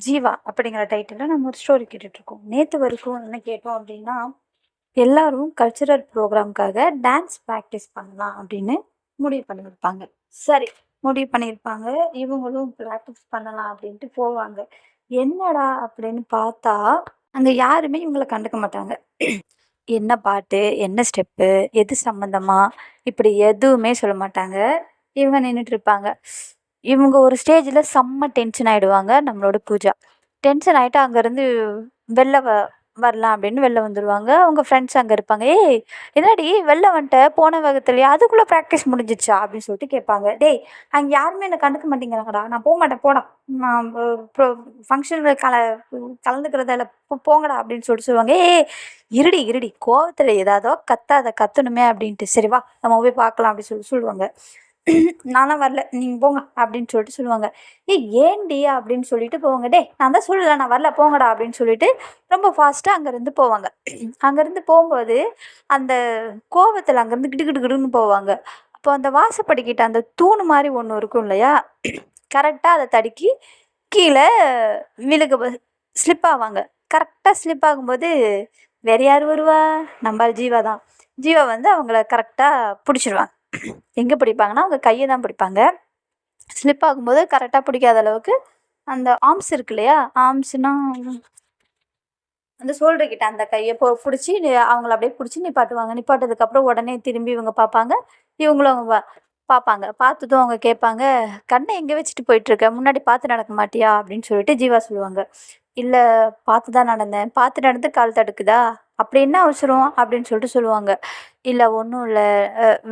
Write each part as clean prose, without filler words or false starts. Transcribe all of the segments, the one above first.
ஜீவா அப்படிங்கிற டைட்டிலில் நம்ம ஒரு ஸ்டோரி கேட்டுட்ருக்கோம். நேற்று வரைக்கும் என்ன கேட்டோம் அப்படின்னா, எல்லாரும் கல்ச்சுரல் ப்ரோக்ராம்க்காக டான்ஸ் ப்ராக்டிஸ் பண்ணலாம் அப்படின்னு முடிவு பண்ணியிருப்பாங்க. சரி, முடிவு பண்ணியிருப்பாங்க. இவங்களும் ப்ராக்டிஸ் பண்ணலாம் அப்படின்ட்டு போவாங்க. என்னடா அப்படின்னு பார்த்தா, அங்கே யாருமே இவங்கள கண்டுக்க மாட்டாங்க. என்ன பாட்டு, என்ன ஸ்டெப்பு, எது சம்மந்தமா, இப்படி எதுவுமே சொல்ல மாட்டாங்க. இவங்க நின்றுட்டுருப்பாங்க. இவங்க ஒரு ஸ்டேஜில் செம்ம டென்ஷன் ஆகிடுவாங்க. நம்மளோட பூஜா டென்ஷன் ஆகிட்டு அங்கேருந்து வெளில வரலாம் அப்படின்னு வெளில வந்துடுவாங்க. அவங்க ஃப்ரெண்ட்ஸ் அங்கே இருப்பாங்க. ஏய், என்னடி வெளில வந்துட்ட போன வகுத்துலையா, அதுக்குள்ளே ப்ராக்டிஸ் முடிஞ்சிச்சா அப்படின்னு சொல்லிட்டு கேட்பாங்க. டேய், அங்கே யாருமே என்னை கண்டுக்க மாட்டேங்கிறாங்கடா, நான் போக மாட்டேன் போடா, நான் ஃபங்க்ஷனில் கலந்துக்கிறதால போங்கடா அப்படின்னு சொல்லிட்டு சொல்லுவாங்க. ஏய், இருடி இருடி, கோவத்தில் ஏதாதோ கத்தாத, கத்தணுமே அப்படின்ட்டு, சரி வா நம்ம போய் பார்க்கலாம் அப்படின்னு சொல்லுவாங்க. நான்லாம் வரல, நீங்கள் போங்க அப்படின்னு சொல்லிட்டு சொல்லுவாங்க. ஏய் ஏன்டி அப்படின்னு சொல்லிட்டு போவாங்க. டே, நான் தான் சொல்லலை நான் வரல போங்கடா அப்படின்னு சொல்லிட்டு ரொம்ப ஃபாஸ்ட்டாக அங்கேருந்து போவாங்க. அங்கேருந்து போகும்போது அந்த கோவத்தில் அங்கேருந்து கிடு கிடு கிடுன்னு போவாங்க. அப்போ அந்த வாசப்படிக்கிட்ட அந்த தூணு மாதிரி ஒன்று இருக்கும் இல்லையா, கரெக்டாக அதை தடுக்கி கீழே விழுக ஸ்லிப் ஆவாங்க. கரெக்டாக ஸ்லிப் ஆகும்போது வேற யார் வருவா, நம்ம ஜீவா தான். ஜீவா வந்து அவங்கள கரெக்டாக பிடிச்சிருவாங்க. எங்கே பிடிப்பாங்கன்னா அவங்க கையை தான் பிடிப்பாங்க. ஸ்லிப் ஆகும்போது கரெக்டாக பிடிக்காத அளவுக்கு அந்த ஆர்ம்ஸ் இருக்கு இல்லையா, ஆர்ம்ஸ்னால் அந்த ஷோல்டர்கிட்ட அந்த கையை பிடிச்சி அவங்கள அப்படியே பிடிச்சி நிப்பாட்டுவாங்க. நிப்பாட்டதுக்கப்புறம் உடனே திரும்பி இவங்க பார்ப்பாங்க. இவங்களும் அவங்க பார்ப்பாங்க. பார்த்ததும் அவங்க கேட்பாங்க, கண்ணை எங்கே வச்சுட்டு போயிட்டுருக்க, முன்னாடி பார்த்து நடக்க மாட்டியா அப்படின்னு சொல்லிட்டு ஜீவா சொல்லுவாங்க. இல்லை, பார்த்து தான் நடந்தேன், பார்த்து நடந்து கால் தடுக்குதா, அப்படி என்ன அவசரம் அப்படின்னு சொல்லிட்டு சொல்லுவாங்க. இல்லை ஒன்றும் இல்லை,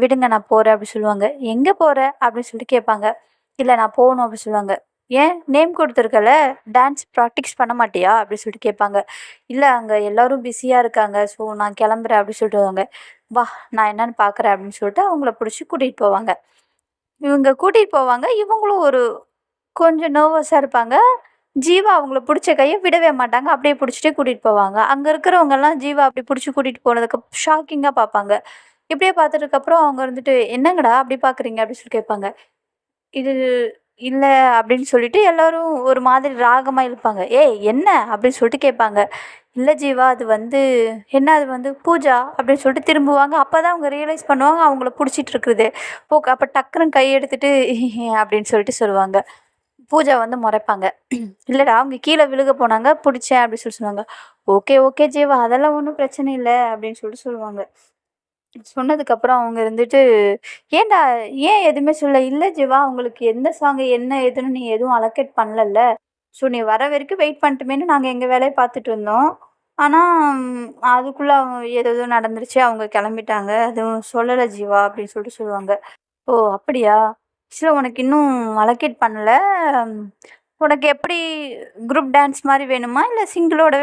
விடுங்க நான் போகிறேன் அப்படி சொல்லுவாங்க. எங்கே போகிற அப்படின்னு சொல்லிட்டு கேட்பாங்க. இல்லை நான் போகணும் அப்படி சொல்லுவாங்க. ஏன், நேம் கொடுத்துருக்கல, டான்ஸ் ப்ராக்டிஸ் பண்ண மாட்டியா அப்படி சொல்லிட்டு கேட்பாங்க. இல்லை அங்கே எல்லோரும் பிஸியாக இருக்காங்க, ஸோ நான் கிளம்புறேன் அப்படி சொல்லிட்டு வாங்க. வா, நான் என்னன்னு பார்க்குறேன் அப்படின்னு சொல்லிட்டு அவங்கள பிடிச்சி கூட்டிகிட்டு போவாங்க. இவங்க கூட்டிகிட்டு போவாங்க. இவங்களும் ஒரு கொஞ்சம் நர்வஸாக இருப்பாங்க. ஜீவா அவங்கள பிடிச்ச கையை விடவே மாட்டாங்க. அப்படியே பிடிச்சிட்டே கூட்டிகிட்டு போவாங்க. அங்கே இருக்கிறவங்கெல்லாம் ஜீவா அப்படி பிடிச்சி கூட்டிகிட்டு போனதுக்கு ஷாக்கிங்காக பார்ப்பாங்க. இப்படியே பார்த்ததுக்கப்புறம் அவங்க வந்துட்டு, என்னங்கடா அப்படி பார்க்குறீங்க அப்படின்னு சொல்லி கேட்பாங்க. இது இல்லை அப்படின்னு சொல்லிட்டு எல்லோரும் ஒரு மாதிரி ராகமாக இழுப்பாங்க. ஏய் என்ன அப்படின்னு சொல்லிட்டு கேட்பாங்க. இல்லை ஜீவா, அது வந்து என்ன, அது வந்து பூஜா அப்படின்னு சொல்லிட்டு திரும்புவாங்க. அப்போ தான் அவங்க ரியலைஸ் பண்ணுவாங்க அவங்கள பிடிச்சிட்டு இருக்குது. ஓகே, அப்போ டக்குன்னு கை எடுத்துட்டு அப்படின்னு சொல்லிட்டு சொல்லுவாங்க. பூஜா வந்து முறைப்பாங்க. இல்லைடா, அவங்க கீழே விழுக போனாங்க, பிடிச்சேன் அப்படின்னு சொல்லி சொல்லுவாங்க. ஓகே ஓகே ஜீவா, அதெல்லாம் ஒன்றும் பிரச்சனை இல்லை அப்படின்னு சொல்லிட்டு சொல்லுவாங்க. சொன்னதுக்கப்புறம் அவங்க இருந்துட்டு, ஏன்டா ஏன் எதுவுமே சொல்ல, இல்லை ஜீவா உங்களுக்கு எந்த சாங்கு என்ன ஏதுன்னு நீ எதுவும் அலோகேட் பண்ணலல்ல, ஸோ நீ வர வரைக்கும் வெயிட் பண்ணிட்டுமேனு நாங்கள் எங்கள் வேலையை பார்த்துட்டு இருந்தோம். ஆனால் அதுக்குள்ளே அவங்க ஏதோ நடந்துருச்சு, அவங்க கிளம்பிட்டாங்க, அதுவும் சொல்லலை ஜீவா அப்படின்னு சொல்லிட்டு சொல்லுவாங்க. ஓ அப்படியா, சரி உனக்கு இன்னும் அலோகேட் பண்ணல, உனக்கு எப்படி குரூப் டான்ஸ் மாதிரி வேணுமா இல்லை சிங்கிளோட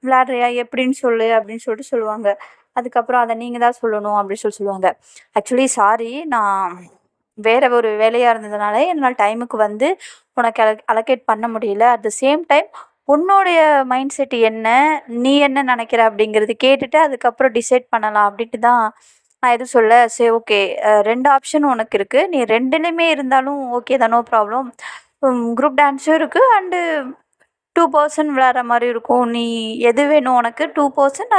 விளையாடுறியா எப்படின்னு சொல்லு அப்படின்னு சொல்லிட்டு சொல்லுவாங்க. அதுக்கப்புறம் அதை நீங்கள் தான் சொல்லணும் அப்படின்னு சொல்லுவாங்க. ஆக்சுவலி சாரி, நான் வேறு ஒரு வேலையாக இருந்ததுனால என்னால் டைமுக்கு வந்து உனக்கு அலோகேட் பண்ண முடியல. அட் த சேம் டைம் உன்னோடைய மைண்ட் செட் என்ன, நீ என்ன நினைக்கிற அப்படிங்கிறது கேட்டுட்டு அதுக்கப்புறம் டிசைட் பண்ணலாம் அப்படின்ட்டு தான் நான் எதுவும் சொல்ல. சரி ஓகே, 2 ஆப்ஷன் உனக்கு இருக்குது, நீ 2லேயுமே இருந்தாலும் ஓகே தான், நோ ப்ராப்ளம். குரூப் டான்ஸும் இருக்குது அண்டு 2 பர்சன் விளையாடுற மாதிரி இருக்கும், நீ எது வேணும் உனக்கு, 2 பர்சன்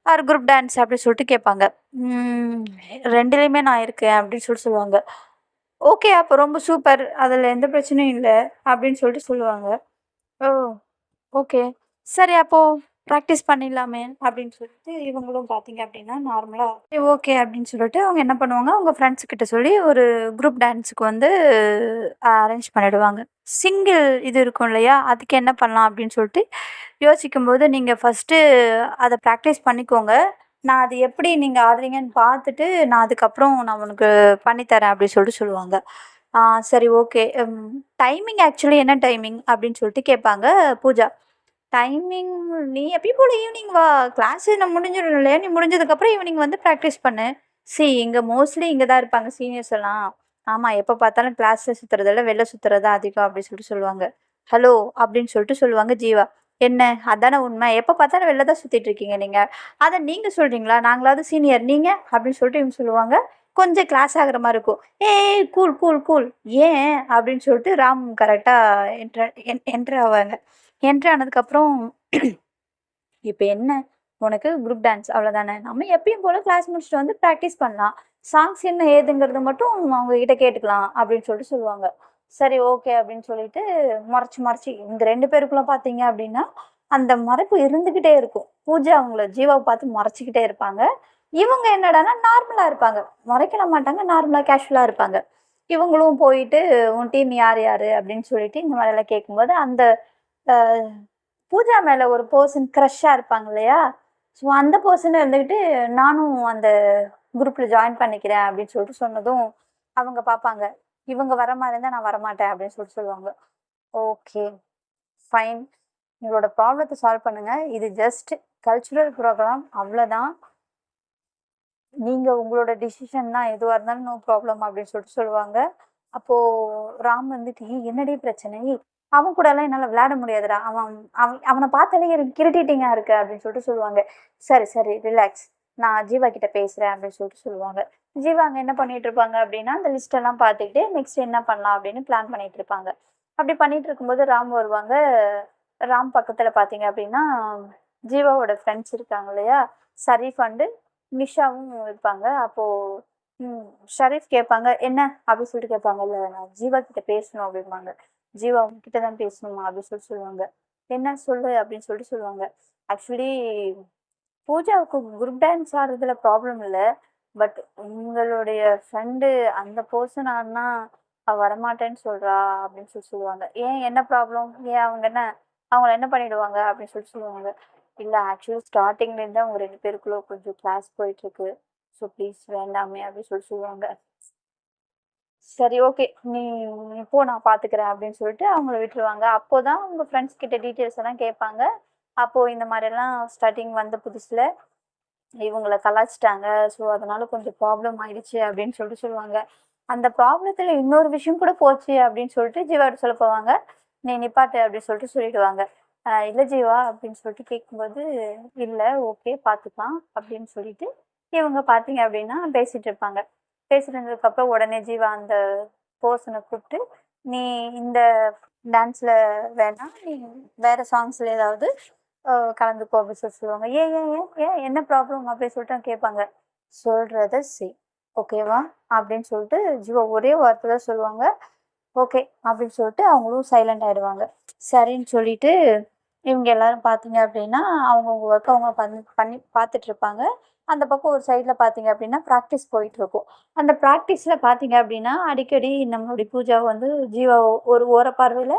ஆர் குரூப் டான்ஸ் அப்படி சொல்லிட்டு கேட்பாங்க. 2லேயுமே நான் இருக்கேன் அப்படின்னு சொல்லிட்டு சொல்லுவாங்க. ஓகே, அப்போ ரொம்ப சூப்பர், அதில் எந்த பிரச்சனையும் இல்லை அப்படின்னு சொல்லிட்டு சொல்லுவாங்க. ஓ ஓகே, சரி அப்போது ப்ராக்டிஸ் பண்ணிடலாமே அப்படின்னு சொல்லிட்டு இவங்களும் பார்த்தீங்க அப்படின்னா நார்மலாக ஓகே அப்படின்னு சொல்லிட்டு அவங்க என்ன பண்ணுவாங்க, அவங்க ஃப்ரெண்ட்ஸுக்கிட்ட சொல்லி ஒரு குரூப் டான்ஸுக்கு வந்து அரேஞ்ச் பண்ணிடுவாங்க. சிங்கிள் இது இருக்கும் இல்லையா, அதுக்கு என்ன பண்ணலாம் அப்படின்னு சொல்லிட்டு யோசிக்கும்போது, நீங்கள் ஃபஸ்ட்டு அதை ப்ராக்டிஸ் பண்ணிக்கோங்க, நான் அது எப்படி நீங்கள் ஆடுறீங்கன்னு பார்த்துட்டு நான் அதுக்கப்புறம் நான் உனக்கு பண்ணித்தரேன் அப்படின்னு சொல்லிட்டு சொல்லுவாங்க. சரி ஓகே. டைமிங் ஆக்சுவலி என்ன டைமிங் அப்படின்னு சொல்லிட்டு கேட்பாங்க பூஜா. டைமிங், நீ எப்பயும் போல் ஈவினிங் வா, கிளாஸு நான் முடிஞ்சிடும் இல்லையா, நீ முடிஞ்சதுக்கப்புறம் ஈவினிங் வந்து ப்ராக்டிஸ் பண்ணு. இங்கே மோஸ்ட்லி இங்கே தான் இருப்பாங்க சீனியர்ஸ் எல்லாம். ஆமாம், எப்போ பார்த்தாலும் கிளாஸில் சுற்றுறதில்ல வெளில சுற்றுறது தான் அதிகம் அப்படின்னு சொல்லிட்டு சொல்லுவாங்க. ஹலோ அப்படின்னு சொல்லிட்டு சொல்லுவாங்க ஜீவா. என்ன, அதானே உண்மை, எப்போ பார்த்தாலும் வெளில தான் சுற்றிட்டு இருக்கீங்க நீங்கள், அதை நீங்கள் சொல்கிறீங்களா, நாங்களாவது சீனியர், நீங்கள் அப்படின்னு சொல்லிட்டு இவங்க சொல்லுவாங்க. கொஞ்சம் கிளாஸ் ஆகுற மாரி இருக்கும். "ஏய் கூல், கூல், கூல்." "ஏன்?" அப்படின்னு சொல்லிட்டு ராம் கரெக்ட்டா என்டர் ஆவாங்க. என்டர் ஆனதுக்கப்புறம், "இப்ப என்ன? உனக்கு குரூப் டான்ஸ் அவ்வளோதானே. நம்ம எப்பயும் போல கிளாஸ் முடிச்சுட்டு வந்து ப்ராக்டிஸ் பண்ணலாம். சாங்ஸ் என்ன ஏதுங்கிறத மட்டும் அவங்க கிட்ட கேட்டுக்கலாம்." அப்படின்னு சொல்லிட்டு சொல்லுவாங்க. சரி ஓகே அப்படின்னு சொல்லிட்டு மறைச்சு இந்த 2 பேருக்குள்ள பார்த்தீங்க அப்படின்னா, அந்த மறைப்பு இருந்துகிட்டே இருக்கும். பூஜா அவங்கள ஜீவாவ பார்த்து மறைச்சுக்கிட்டே இருப்பாங்க. இவங்க என்னடான்னா நார்மலா இருப்பாங்க. மறைக்கலாம் மாட்டாங்க. நார்மலா கேஷுவலா இருப்பாங்க. இவங்களும் போயிட்டு, "உன் டீம் யாரு யாரு?" அப்படின்னு சொல்லிட்டு இந்த மாதிரிலாம் கேட்கும்போது, அந்த அ பூஜா மேல ஒரு பெர்சன் க்ரஷ்ஷா இருப்பாங்க இல்லையா? ஸோ அந்த பெர்சன் இருந்துகிட்டு, "நானும் அந்த குரூப்ல ஜாயின் பண்ணிக்கிறேன்" அப்படின்னு சொல்லிட்டு சொன்னதும், அவங்க பார்ப்பாங்க. இவங்க வர மாரி இருந்தா நான் வரமாட்டேன் அப்படின்னு சொல்லிட்டு சொல்லுவாங்க. Okay, fine. உங்களோட ப்ராப்ளத்த சால்வ் பண்ணுங்க. இது ஜஸ்ட் கல்ச்சுரல் ப்ரோகிராம் அவ்வளோதான். நீங்க உங்களோட டிசிஷன் தான் எதுவா இருந்தாலும் நோ ப்ராப்ளம் அப்படின்னு சொல்லிட்டு சொல்லுவாங்க. அப்போ ராம் வந்துட்டு, "ஏய் என்னடி பிரச்சனை? அவன் கூடலாம் என்னால விளையாட முடியாதுடா. அவன் அவன் அவன பார்த்தாலே எனக்கு இரிட்டேட்டிங்கா இருக்கு" அப்படின்னு சொல்லிட்டு சொல்லுவாங்க. "சரி, சரி ரிலாக்ஸ். நான் ஜீவா கிட்ட பேசுறேன்" அப்படின்னு சொல்லிட்டு சொல்லுவாங்க. ஜீவா அங்க என்ன பண்ணிட்டு இருப்பாங்க அப்படின்னா, அந்த லிஸ்ட் எல்லாம் பார்த்துக்கிட்டு நெக்ஸ்ட் என்ன பண்ணலாம் அப்படின்னு பிளான் பண்ணிட்டு இருப்பாங்க. அப்படி பண்ணிட்டு இருக்கும்போது ராம் வருவாங்க. ராம் பக்கத்துல பார்த்தீங்க அப்படின்னா, ஜீவாவோட ஃப்ரெண்ட்ஸ் இருக்காங்க இல்லையா? ஷரீஃப் அண்ட் நிஷாவும் இருப்பாங்க. அப்போ ம் ஷரீஃப் கேட்பாங்க, "என்ன?" அப்படின்னு சொல்லிட்டு கேட்பாங்க. "இல்ல நான் ஜீவா கிட்ட பேசணும்" அப்படிம்பாங்க. "ஜீவா உன்கிட்ட தான் பேசணுமா?" அப்படின்னு சொல்லிட்டு சொல்லுவாங்க. "என்ன சொல்லு" அப்படின்னு சொல்லிட்டு சொல்லுவாங்க. ஆக்சுவலி பூஜாவுக்கு குரூப் டான்ஸ் ஆடுறதுல ப்ராப்ளம் இல்ல. பட் உங்களுடைய ஃப்ரெண்டு அந்த பெர்சன் ஆடுனா, "அவ வரமாட்டேன்னு சொல்றா" அப்படின்னு சொல்லி சொல்லுவாங்க. "ஏன் என்ன ப்ராப்ளம்? ஏன் அவங்க என்ன அவங்கள என்ன பண்ணிடுவாங்க?" அப்படின்னு சொல்லிட்டு சொல்லுவாங்க. "இல்ல ஆக்சுவலி ஸ்டார்ட்டிங்லேருந்து தான் உங்க 2 பேருக்குள்ள கொஞ்சம் கிளாஸ் போயிட்டுருக்கு. ஸோ ப்ளீஸ் வேண்டாமே" அப்படின்னு சொல்லிட்டு சொல்லுவாங்க. சரி ஓகே. "நீ நீ போ நான் பார்த்துக்கிறேன்" அப்படின்னு சொல்லிட்டு அவங்கள விட்டுருவாங்க. அப்போதான் உங்க ஃப்ரெண்ட்ஸ் கிட்ட டீட்டெயில்ஸ் எல்லாம் கேட்பாங்க. அப்போ இந்த மாரியெல்லாம் ஸ்டார்ட்டிங் வந்த புதுசுல இவங்கள கலாய்ச்சுட்டாங்க. ஸோ, அதனால கொஞ்சம் ப்ராப்ளம் ஆயிடுச்சு அப்படின்னு சொல்லிட்டு சொல்லுவாங்க. அந்த ப்ராப்ளத்தில இன்னொரு விஷயம் கூட போச்சு அப்படின்னு சொல்லிட்டு ஜீவாட்ட சொல்ல போவாங்க. "நீ நிப்பாட்டு" அப்படின்னு சொல்லிட்டு சொல்லிடுவாங்க. "இல்ல ஜீவா" அப்படின்னு சொல்லிட்டு கேட்கும்போது, "இல்ல ஓகே பார்த்துக்கலாம்" அப்படின்னு சொல்லிட்டு இவங்க பார்த்தீங்க அப்படின்னா பேசிட்டு இருப்பாங்க. பேசிட்டு இருந்ததுக்கப்புறம் உடனே ஜீவா அந்த பெர்சன கூப்பிட்டு, "நீ இந்த டான்ஸ்ல வேணாம். நீ வேற சாங்ஸ்ல ஏதாவது அ கலந்துக்கோ" அப்படின்னு சொல்லி சொல்லுவாங்க. "ஏன் ஏன் ஏன் ஏன் என்ன ப்ராப்ளம்?" அப்படின்னு சொல்லிட்டு கேட்பாங்க. "சொல்றத செய். ஓகேவா?" அப்படின்னு சொல்லிட்டு ஜீவா ஒரே வார்த்தை தான் சொல்லுவாங்க. "ஓகே" அப்படின்னு சொல்லிட்டு அவங்களும் சைலண்ட் ஆயிடுவாங்க. சரின்னு சொல்லிட்டு இவங்க எல்லாரும் பார்த்தீங்க அப்படின்னா, அவங்கவங்க ஒர்க் அவங்க பண்ணி பார்த்துட்டு இருப்பாங்க. அந்த பக்கம் ஒரு சைட்ல பார்த்தீங்க அப்படின்னா, பிராக்டிஸ் போயிட்டுருக்கும். அந்த பிராக்டிஸ்ல பார்த்தீங்க அப்படின்னா, அடிக்கடி நம்மளுடைய பூஜா வந்து ஜீவாவ ஒரு ஓரப்பார்வையில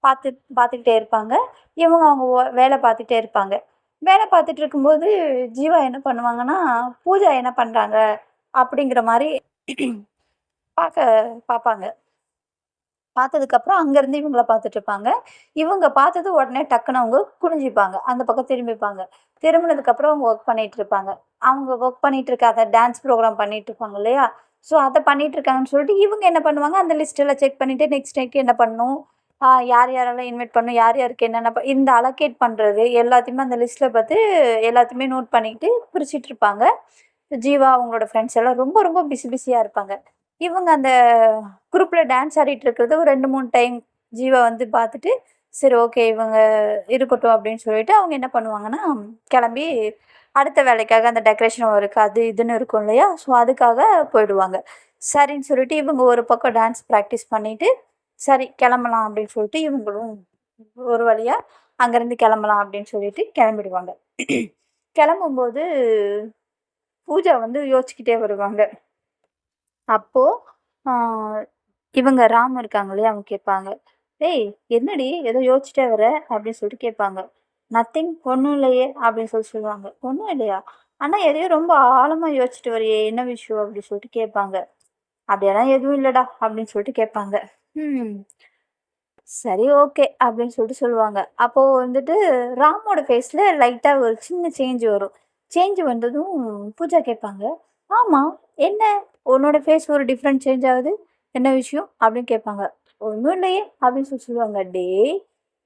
பார்த்து பார்த்துக்கிட்டே இருப்பாங்க. இவங்க அவங்க வேலை பார்த்துட்டே இருப்பாங்க. வேலை பார்த்துட்டு இருக்கும்போது, ஜீவா என்ன பண்ணுவாங்கன்னா, பூஜா என்ன பண்றாங்க? அப்படிங்கிற மாரி பாக்க பாப்பாங்க. பார்த்ததுக்கப்புறம் அங்கேருந்து இவங்கள பார்த்துட்டுருப்பாங்க. இவங்க பார்த்தது உடனே டக்குனு அவங்க குனிஞ்சுப்பாங்க. அந்த பக்கம் திரும்பிப்பாங்க. திரும்புனதுக்கப்புறம் அவங்க ஒர்க் பண்ணிட்டுருப்பாங்க. அவங்க ஒர்க் பண்ணிட்டு இருக்க அத டான்ஸ் ப்ரோகிராம் பண்ணிட்டுருப்பாங்க இல்லையா? ஸோ, அத பண்ணிட்டுருக்காங்கன்னு சொல்லிட்டு இவங்க என்ன பண்ணுவாங்க, அந்த லிஸ்ட் எல்லாம் செக் பண்ணிட்டு நெக்ஸ்ட் டேக்கு என்ன பண்ணணும்? யார் யாரெல்லாம் இன்வைட் பண்ணணும்? யார் யாருக்கு என்னென்ன இந்த அலோகேட் பண்றது எல்லாத்தையுமே அந்த லிஸ்ட்ல பார்த்து எல்லாத்தையுமே நோட் பண்ணிக்கிட்டு பிரிச்சுட்டு இருப்பாங்க. ஜீவா அவங்களோட ஃப்ரெண்ட்ஸ் எல்லாம் ரொம்ப ரொம்ப பிஸியா இருப்பாங்க. இவங்க அந்த குரூப்ல டான்ஸ் ஆடிட்டு இருக்கிறது ஒரு 2, 3 டைம் ஜீவா வந்து பார்த்துட்டு, சரி ஓகே இவங்க இருக்கட்டும் அப்படின்னு சொல்லிட்டு அவங்க என்ன பண்ணுவாங்கன்னா, கிளம்பி அடுத்த வேலைக்காக அந்த டெக்கரேஷன் ஒர்க் அது இதுன்னு இருக்கும் இல்லையா? ஸோ அதுக்காக போயிடுவாங்க. சரின்னு சொல்லிட்டு இவங்க ஒரு பக்கம் டான்ஸ் ப்ராக்டிஸ் பண்ணிட்டு, சரி கிளம்பலாம் அப்படின்னு சொல்லிட்டு இவங்களும் ஒரு வழியா அங்கேருந்து கிளம்பலாம் அப்படின்னு சொல்லிட்டு கிளம்பிடுவாங்க. கிளம்பும்போது பூஜா வந்து யோசிச்சுக்கிட்டே வருவாங்க. அப்போ ஆ இவங்க ராம் இருக்காங்க இல்லையா? அவங்க கேட்பாங்க. "ஏய் என்னடி ஏதோ யோசிச்சுட்டே வர?" அப்படின்னு சொல்லிட்டு கேட்பாங்க. "நத்திங் ஒண்ணும் இல்லையே" அப்படின்னு சொல்லுவாங்க. "ஒண்ணும் இல்லையா? ஆனா எதையோ ரொம்ப ஆழமா யோசிச்சுட்டு வரியே என்ன விஷயம்?" அப்படின்னு சொல்லிட்டு கேட்பாங்க. "அப்படியெல்லாம் எதுவும் இல்லடா" அப்படின்னு சொல்லிட்டு கேட்பாங்க. "ம். சரி ஓகே" அப்படின்னு சொல்லிட்டு சொல்லுவாங்க. அப்போ வந்துட்டு ராமோட ஃபேஸ்ல லைட்டா ஒரு சின்ன சேஞ்ச் வரும். சேஞ்ச் வந்ததும் பூஜா கேட்பாங்க, "ஆமா, என்ன உன்னோட ஃபேஸ் ஒரு டிஃப்ரெண்ட் சேஞ்ச் ஆகுது? என்ன விஷயம்?" அப்படின்னு கேட்பாங்க. "ஒண்ணும் இல்லையே" அப்படின்னு சொல்லுவாங்க. "டேய்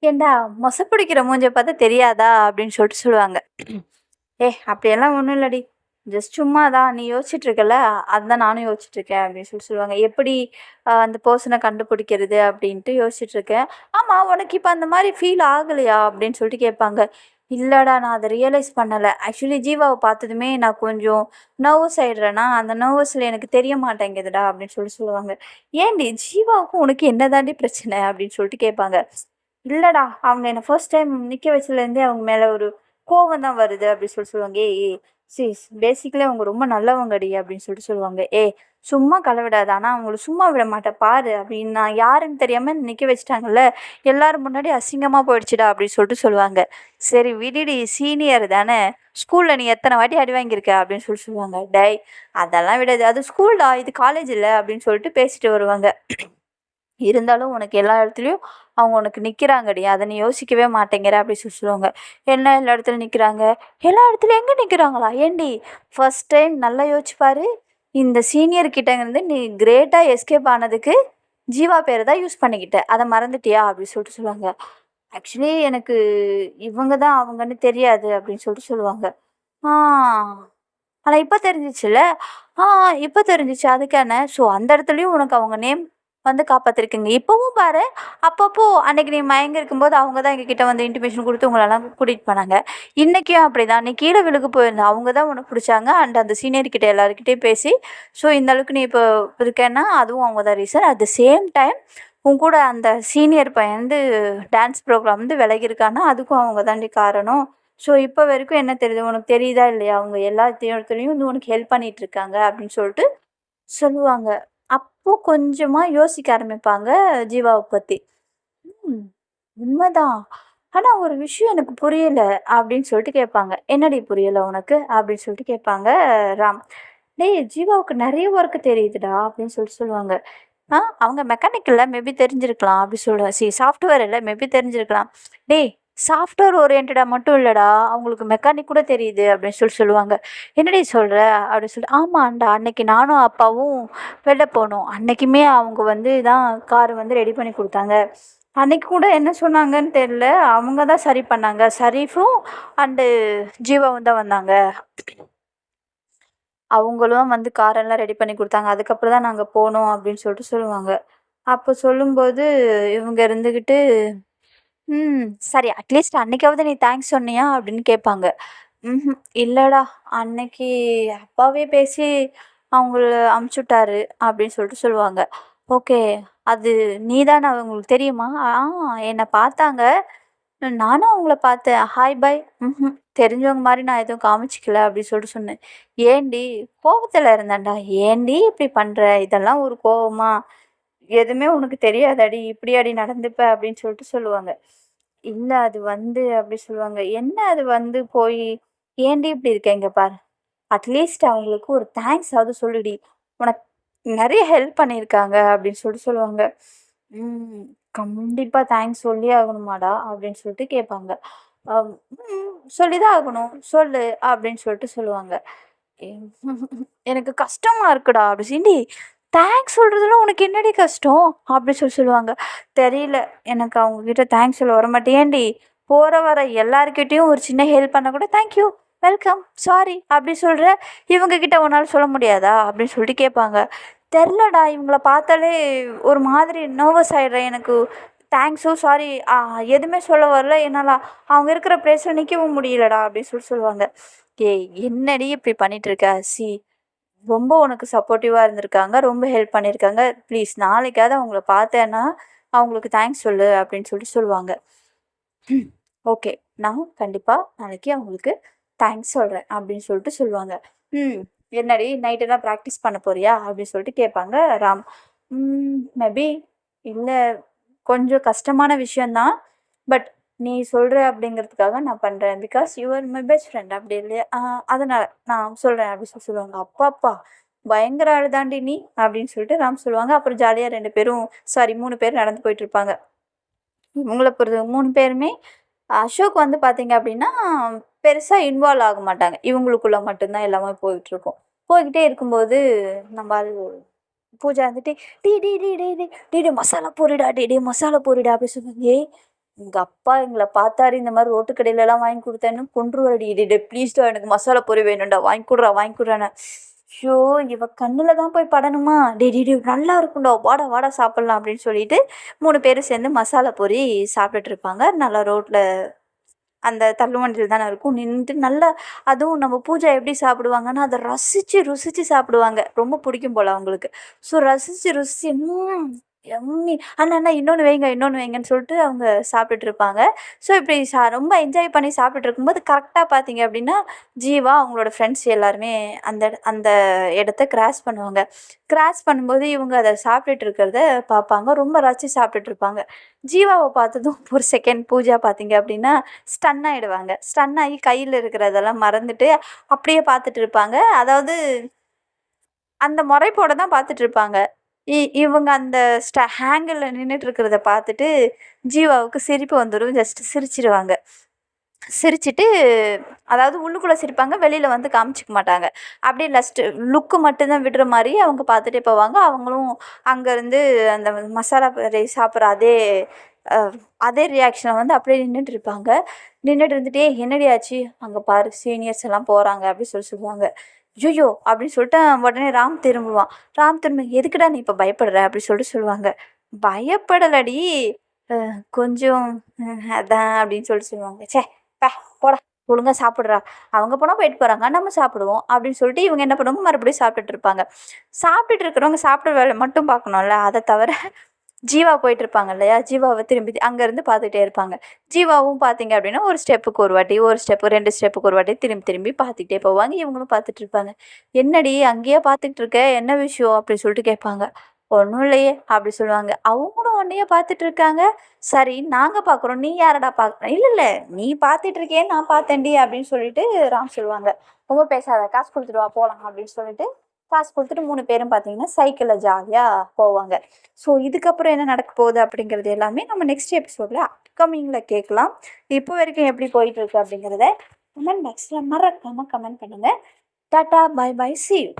ஏன்டா மொச பிடிக்கிற மூஞ்சிய பார்த்தா தெரியாதா?" அப்படின்னு சொல்லிட்டு சொல்லுவாங்க. அப்படியெல்லாம் ஒண்ணும் இல்லடி. ஜஸ்ட் சும்மா தான் நீ யோசிச்சுட்டு இருக்கல, அதுதான் நானும் யோசிச்சுட்டு இருக்கேன் அப்படின்னு சொல்லுவாங்க. எப்படி அந்த பர்சனை கண்டுபிடிக்கிறது அப்படின்ட்டு யோசிச்சுட்டு இருக்கேன். ஆமாம், உனக்கு இப்போ அந்த மாதிரி ஃபீல் ஆகலையா அப்படின்னு சொல்லிட்டு கேட்பாங்க. இல்லைடா, நான் அதை ரியலைஸ் பண்ணலை. ஆக்சுவலி ஜீவாவை பார்த்ததுமே நான் கொஞ்சம் நர்வஸ் ஆயிடுறேன்னா, அந்த நர்வஸில் எனக்கு தெரிய மாட்டேங்குதுடா அப்படின்னு சொல்லுவாங்க. ஏன்டி ஜீவாவுக்கும் உனக்கு என்னதாண்டி பிரச்சனை அப்படின்னு சொல்லிட்டு கேட்பாங்க. இல்லைடா, அவங்க என்னை ஃபர்ஸ்ட் டைம் நிற்க வச்சதுலேருந்தே அவங்க மேலே ஒரு கோவம் தான் வருது அப்படின்னு சொல்லுவாங்க. ஏய் பேசிக்கலி அவங்க ரொம்ப நல்லவங்கடி அப்படின்னு சொல்லுவாங்க. சும்மா கலவிடாது, ஆனால் அவங்கள சும்மா விட மாட்டேன் பாரு அப்படின்னு நான் யாருன்னு தெரியாமல் நிற்க வச்சிட்டாங்கல்ல, எல்லாரும் முன்னாடி அசிங்கமாக போயிடுச்சுடா அப்படின்னு சொல்லுவாங்க. சரி விடுடி, சீனியர் தானே, ஸ்கூலில் நீ எத்தனை வாட்டி அடி வாங்கியிருக்க அப்படின்னு சொல்லுவாங்க. டேய் அதெல்லாம் விடாது, அது ஸ்கூல்டா, இது காலேஜ் இல்லை அப்படின்னு சொல்லிட்டு பேசிட்டு வருவாங்க. இருந்தாலும் உனக்கு எல்லா இடத்துலையும் அவங்க உனக்கு நிற்கிறாங்கடி, அதை நீ யோசிக்கவே மாட்டேங்கிற அப்படி சொல்லுவாங்க. என்ன எல்லா இடத்துலையும் நிற்கிறாங்க? எல்லா இடத்துலையும் எங்கே நிற்கிறாங்களா? ஏண்டி ஃபர்ஸ்ட் டைம் நல்லா யோசிச்சு பாரு, இந்த சீனியர் கிட்டேருந்து நீ கிரேட்டாக எஸ்கேப் ஆனதுக்கு ஜீவா பேரை தான் யூஸ் பண்ணிக்கிட்ட, அதை மறந்துட்டியா அப்படி சொல்லுவாங்க. ஆக்சுவலி எனக்கு இவங்க தான் அவங்கன்னு தெரியாது அப்படின்னு சொல்லுவாங்க. ஆ ஆனால் இப்போ தெரிஞ்சிச்சுல்ல? ஆ இப்போ தெரிஞ்சிச்சு, அதுக்கான ஸோ அந்த இடத்துலையும் உனக்கு அவங்க நேம் வந்து காப்பாற்றிருக்குங்க. இப்போவும் பாரு, அப்பப்போ அன்னைக்கு நீ மயங்க இருக்கும்போது அவங்க தான் எங்ககிட்ட வந்து இன்டிமேஷன் கொடுத்து உங்களெல்லாம் கூட்டிகிட்டு போனாங்க. இன்றைக்கும் அப்படி தான், நீ கீழே விழுக போயிருந்த அவங்க தான் உனக்கு பிடிச்சாங்க. அண்ட் அந்த சீனியர்கிட்ட எல்லாருக்கிட்டையும் பேசி ஸோ இந்த அளவுக்கு நீ இப்போ இருக்கேன்னா அதுவும் அவங்க தான் reason. At the same time உன் கூட அந்த சீனியர் பையன் வந்து டான்ஸ் ப்ரோக்ராம் வந்து விலகிருக்கான்னா அதுக்கும் அவங்க தாண்டி காரணம். ஸோ இப்போ வரைக்கும் என்ன தெரியுது உனக்கு, தெரியுதா இல்லையா, அவங்க எல்லா இடத்துலையும் வந்து உனக்கு ஹெல்ப் பண்ணிட்டு இருக்காங்க அப்படின்னு சொல்லிட்டு சொல்லுவாங்க. அப்போ கொஞ்சமாக யோசிக்க ஆரம்பிப்பாங்க ஜீவாவை பற்றி. உண்மைதான், ஆனால் ஒரு விஷயம் எனக்கு புரியலை அப்படின்னு சொல்லிட்டு கேட்பாங்க. என்னடி புரியலை உனக்கு அப்படின்னு சொல்லிட்டு கேட்பாங்க ராம். டேய் ஜீவாவுக்கு நிறைய ஒர்க்கு தெரியுதுடா அப்படின்னு சொல்லுவாங்க. அவங்க மெக்கானிக்கல்ல மேபி தெரிஞ்சிருக்கலாம் அப்படி சொல்லுவேன். சாஃப்ட்வேர் இல்லை மேபி தெரிஞ்சிருக்கலாம். டேய் சாஃப்ட்வேர் ஓரியன்டாக மட்டும் இல்லைடா, அவங்களுக்கு மெக்கானிக் கூட தெரியுது அப்படின்னு சொல்லுவாங்க. என்னடி சொல்கிற அப்படின்னு சொல்லிட்டு, ஆமாண்டா, அன்னைக்கு நானும் அப்பாவும் வெளில போனோம். அன்னைக்குமே அவங்க வந்து தான் கார் வந்து ரெடி பண்ணி கொடுத்தாங்க. அன்னைக்கு கூட என்ன சொன்னாங்கன்னு தெரில, அவங்க தான் சரி பண்ணாங்க. ஷரீஃபும் அண்டு ஜீவாவும் தான் வந்தாங்க. அவங்களும் வந்து காரெல்லாம் ரெடி பண்ணி கொடுத்தாங்க. அதுக்கப்புறம் தான் நாங்கள் போனோம் அப்படின்னு சொல்லுவாங்க. அப்போ சொல்லும்போது இவங்க இருந்துக்கிட்டு, சரி அட்லீஸ்ட் அன்னைக்காவது நீ தேங்க்ஸ் சொன்னியா அப்படின்னு கேட்பாங்க. இல்லைடா, அன்னைக்கு அப்பாவே பேசி அவங்கள அமுச்சுட்டாரு அப்படின்னு சொல்லுவாங்க. ஓகே, அது நீ தானே, அவங்களுக்கு தெரியுமா? என்னை பார்த்தாங்க, நானும் அவங்கள பார்த்தேன். Hi bye. தெரிஞ்சவங்க மாதிரி நான் எதுவும் காமிச்சிக்கல அப்படின்னு சொன்னேன். ஏண்டி கோபத்தில் இருந்தேன்டா. ஏண்டி இப்படி பண்ணுற, இதெல்லாம் ஒரு கோவமா? எதுவுமே உனக்கு தெரியாதாடி, இப்படியாடி நடந்துப்ப அப்படின்னு சொல்லுவாங்க. இல்லை அது வந்து அப்படி சொல்லுவாங்க. என்ன அது வந்து போய் ஏண்டி இப்படி இருக்க, இங்கே பாரு, அட்லீஸ்ட் அவங்களுக்கு ஒரு தேங்க்ஸ் ஆகுது சொல்லுடி, உனக்கு நிறைய ஹெல்ப் பண்ணியிருக்காங்க அப்படின்னு சொல்லுவாங்க. கண்டிப்பாக தேங்க்ஸ் சொல்லி ஆகணுமாடா அப்படின்னு சொல்லிட்டு கேட்பாங்க. சொல்லிதான் ஆகணும், சொல்லு அப்படின்னு சொல்லுவாங்க. எனக்கு கஷ்டமா இருக்குடா அப்படி சிண்டி, தேங்க்ஸ் சொல்கிறதுல உனக்கு என்னடி கஷ்டம் அப்படி சொல்லுவாங்க. தெரியல, எனக்கு அவங்கக்கிட்ட தேங்க்ஸ் சொல்ல வர மாட்டேன்டி, போகிற வர எல்லாருக்கிட்டேயும் ஒரு சின்ன ஹெல்ப் பண்ண கூட தேங்க்யூ, வெல்கம், சாரி அப்படி சொல்கிற, இவங்கக்கிட்ட உன்னால் சொல்ல முடியாதா அப்படின்னு சொல்லிட்டு கேட்பாங்க. தெரிலடா, இவங்கள பார்த்தாலே ஒரு மாதிரி நர்வஸ் ஆகிடுறேன். எனக்கு தேங்க்ஸோ சாரி எதுவுமே சொல்ல வரல, என்னால் அவங்க இருக்கிற ப்ளேஸில் நிற்கவும் முடியலடா அப்படின்னு சொல்லுவாங்க. என்னடி இப்படி பண்ணிகிட்ருக்க, ரொம்ப உனக்கு சப்போர்ட்டிவாக இருந்திருக்காங்க, ரொம்ப ஹெல்ப் பண்ணியிருக்காங்க, ப்ளீஸ் நாளைக்காவது அவங்கள பார்த்தேன்னா அவங்களுக்கு தேங்க்ஸ் சொல்லு அப்படின்னு சொல்லுவாங்க. ஓகே, நான் கண்டிப்பாக நாளைக்கு அவங்களுக்கு தேங்க்ஸ் சொல்கிறேன் அப்படின்னு சொல்லுவாங்க. என்னடி நைட்டெல்லாம் ப்ராக்டிஸ் பண்ண போறியா அப்படின்னு சொல்லிட்டு கேட்பாங்க ராம். மேபி இல்லை, கொஞ்சம் கஷ்டமான விஷயந்தான், பட் நீ சொல்கிற அப்படிங்கிறதுக்காக நான் பண்ணுறேன், because you are my best friend அப்படி இல்லையா, அதனால் நான் சொல்கிறேன் அப்படின்னு சொல்லுவாங்க. அப்பாப்பா பயங்கர ஆளுதாண்டி நீ அப்படின்னு சொல்லிட்டு ராம் சொல்லுவாங்க. அப்புறம் ஜாலியாக 3 பேர் நடந்து போயிட்டு இருப்பாங்க. இவங்கள பொறுத்த 3 பேருமே அசோக் வந்து பார்த்தீங்க அப்படின்னா பெருசாக இன்வால்வ் ஆக மாட்டாங்க. இவங்களுக்குள்ள மட்டும்தான் எல்லாமே போயிட்டுருக்கும். போய்கிட்டே இருக்கும்போது நம்ம பூஜா வந்துட்டு, டே டே டே டே டே டே டே மசாலா போடுடா, டே டே மசாலா போடுடா அப்படி சொல்லுவாங்க. எங்கள் அப்பா எங்களை பார்த்தாரு இந்த மாதிரி ரோட்டு கடையிலலாம் வாங்கி கொடுத்தேன்னு கொன்றுவாடி. டே ப்ளீஸ்டா எனக்கு மசாலா பொரி வேணும்டா, வாங்கி கொடுறான்னு. ஷோ இவ கண்ணில் தான் போய் படணுமா, டே நல்லா இருக்கும்டா, வாடா வாடா சாப்பிட்லாம் அப்படின்னு சொல்லிட்டு 3 பேரும் சேர்ந்து மசாலா பொரி சாப்பிட்டுட்டு இருப்பாங்க. நல்லா ரோட்டில் அந்த தள்ளுவண்டியில் தானே இருக்கும், நின்றுட்டு நல்லா. அதுவும் நம்ம பூஜா எப்படி சாப்பிடுவாங்கன்னா அதை ரசித்து ருசித்து சாப்பிடுவாங்க. ரொம்ப பிடிக்கும் போல் அவங்களுக்கு. ஸோ ரசித்து ருசித்து எம்மி அண்ணா அண்ணா இன்னொன்று வைங்கன்னு சொல்லிட்டு அவங்க சாப்பிட்டுட்டு இருப்பாங்க. ஸோ இப்படி ரொம்ப என்ஜாய் பண்ணி சாப்பிட்டுட்டு இருக்கும்போது கரெக்டாக பார்த்தீங்க அப்படின்னா ஜீவா அவங்களோட ஃப்ரெண்ட்ஸ் எல்லாருமே அந்த அந்த இடத்த கிராஸ் பண்ணுவாங்க. கிராஸ் பண்ணும்போது இவங்க அதை சாப்பிட்டுட்டு இருக்கிறத பார்ப்பாங்க. ரொம்ப ரசித்து சாப்பிட்டுட்டு இருப்பாங்க. ஜீவாவை பார்த்ததும் ஒரு செகண்ட் பூஜா பார்த்தீங்க அப்படின்னா ஸ்டன் ஆகிடுவாங்க. ஸ்டன் ஆகி கையில் இருக்கிறதெல்லாம் மறந்துட்டு அப்படியே பார்த்துட்டு இருப்பாங்க. அதாவது அந்த முறைப்போட தான் பார்த்துட்டு இருப்பாங்க. இவங்க அந்த ஹேங்கிளில் நின்றுட்டு இருக்கிறத பார்த்துட்டு ஜீவாவுக்கு சிரிப்பு வந்துடும். ஜஸ்ட் சிரிச்சிடுவாங்க. சிரிச்சிட்டு அதாவது உள்ளுக்குள்ளே சிரிப்பாங்க, வெளியில் வந்து காமிச்சிக்க மாட்டாங்க. அப்படியே லுக்கு மட்டும்தான் விடுற மாதிரி அவங்க பார்த்துட்டே போவாங்க. அவங்களும் அங்கேருந்து அந்த மசாலா பொரி சாப்பிட்ற அதே ரியாக்ஷனை வந்து அப்படியே நின்றுட்டு இருப்பாங்க. நின்றுட்டு இருந்துகிட்டே என்னடி ஆச்சு, அங்கே பாரு சீனியர்ஸ் எல்லாம் போகிறாங்க அப்படின்னு சொல்லுவாங்க. ஐயோ அப்படின்னு சொல்லிட்டு உடனே ராம் திரும்புவான். திரும்ப எதுக்குடா நீ இப்போ பயப்படுற அப்படி சொல்லிட்டு சொல்லுவாங்க. பயப்படலடி, கொஞ்சம் அதான் அப்படின்னு சொல்லிட்டு சொல்லுவாங்க. சே பா போடா, ஒழுங்காக சாப்பிட்றா, அவங்க போனால் போயிட்டு போகிறாங்க, நம்ம சாப்பிடுவோம் அப்படின்னு சொல்லிட்டு இவங்க என்ன பண்ணுவாங்க, மறுபடியும் சாப்பிட்டுட்டு இருப்பாங்க. சாப்பிட்டுட்டு இருக்கிறவங்க சாப்பிட்ற வேலை மட்டும் பார்க்கணும்ல, அதை தவிர ஜீவா போயிட்டு இருப்பாங்க இல்லையா, ஜீவாவை திரும்பி அங்கேருந்து பார்த்துட்டே இருப்பாங்க. ஜீவாவும் பார்த்தீங்க அப்படின்னா ஒரு ஸ்டெப்புக்கு ஒரு வாட்டி, ஒரு ஸ்டெப்பு 2 ஸ்டெப்புக்கு ஒரு வாட்டி திரும்பி பார்த்துக்கிட்டே போவாங்க. இவங்களும் பார்த்துட்டு இருப்பாங்க. என்னடி அங்கேயே பார்த்துக்கிட்டு இருக்க, என்ன விஷயம் அப்படின்னு சொல்லிட்டு கேட்பாங்க. ஒன்றும் இல்லையே அப்படி சொல்லுவாங்க. அவங்களும் உன்னையே பார்த்துட்டு இருக்காங்க. சரி நாங்கள் பார்க்குறோம், நீ யாரடா பார்க்குறோம், இல்லை நீ பார்த்துட்டு இருக்கே நான் பார்த்தேன்டி அப்படின்னு சொல்லிட்டு ராம் சொல்லுவாங்க. ரொம்ப பேசாத, காசு கொடுத்துட்டு வா போகலாம் அப்படின்னு சொல்லிட்டு காசு கொடுத்துட்டு 3 பேரும் பார்த்தீங்கன்னா சைக்கிளில் ஜாலியாக போவாங்க. ஸோ இதுக்கப்புறம் என்ன நடக்க போகுது அப்படிங்கிறது எல்லாமே நம்ம நெக்ஸ்ட் எபிசோடில் அப்கமிங்கில் கேட்கலாம். இப்போ வரைக்கும் எப்படி போயிட்டுருக்கு அப்படிங்கிறத கமெண்ட் பாக்ஸில் மறக்காமல் கமெண்ட் பண்ணுங்கள். Tata bye bye, see you.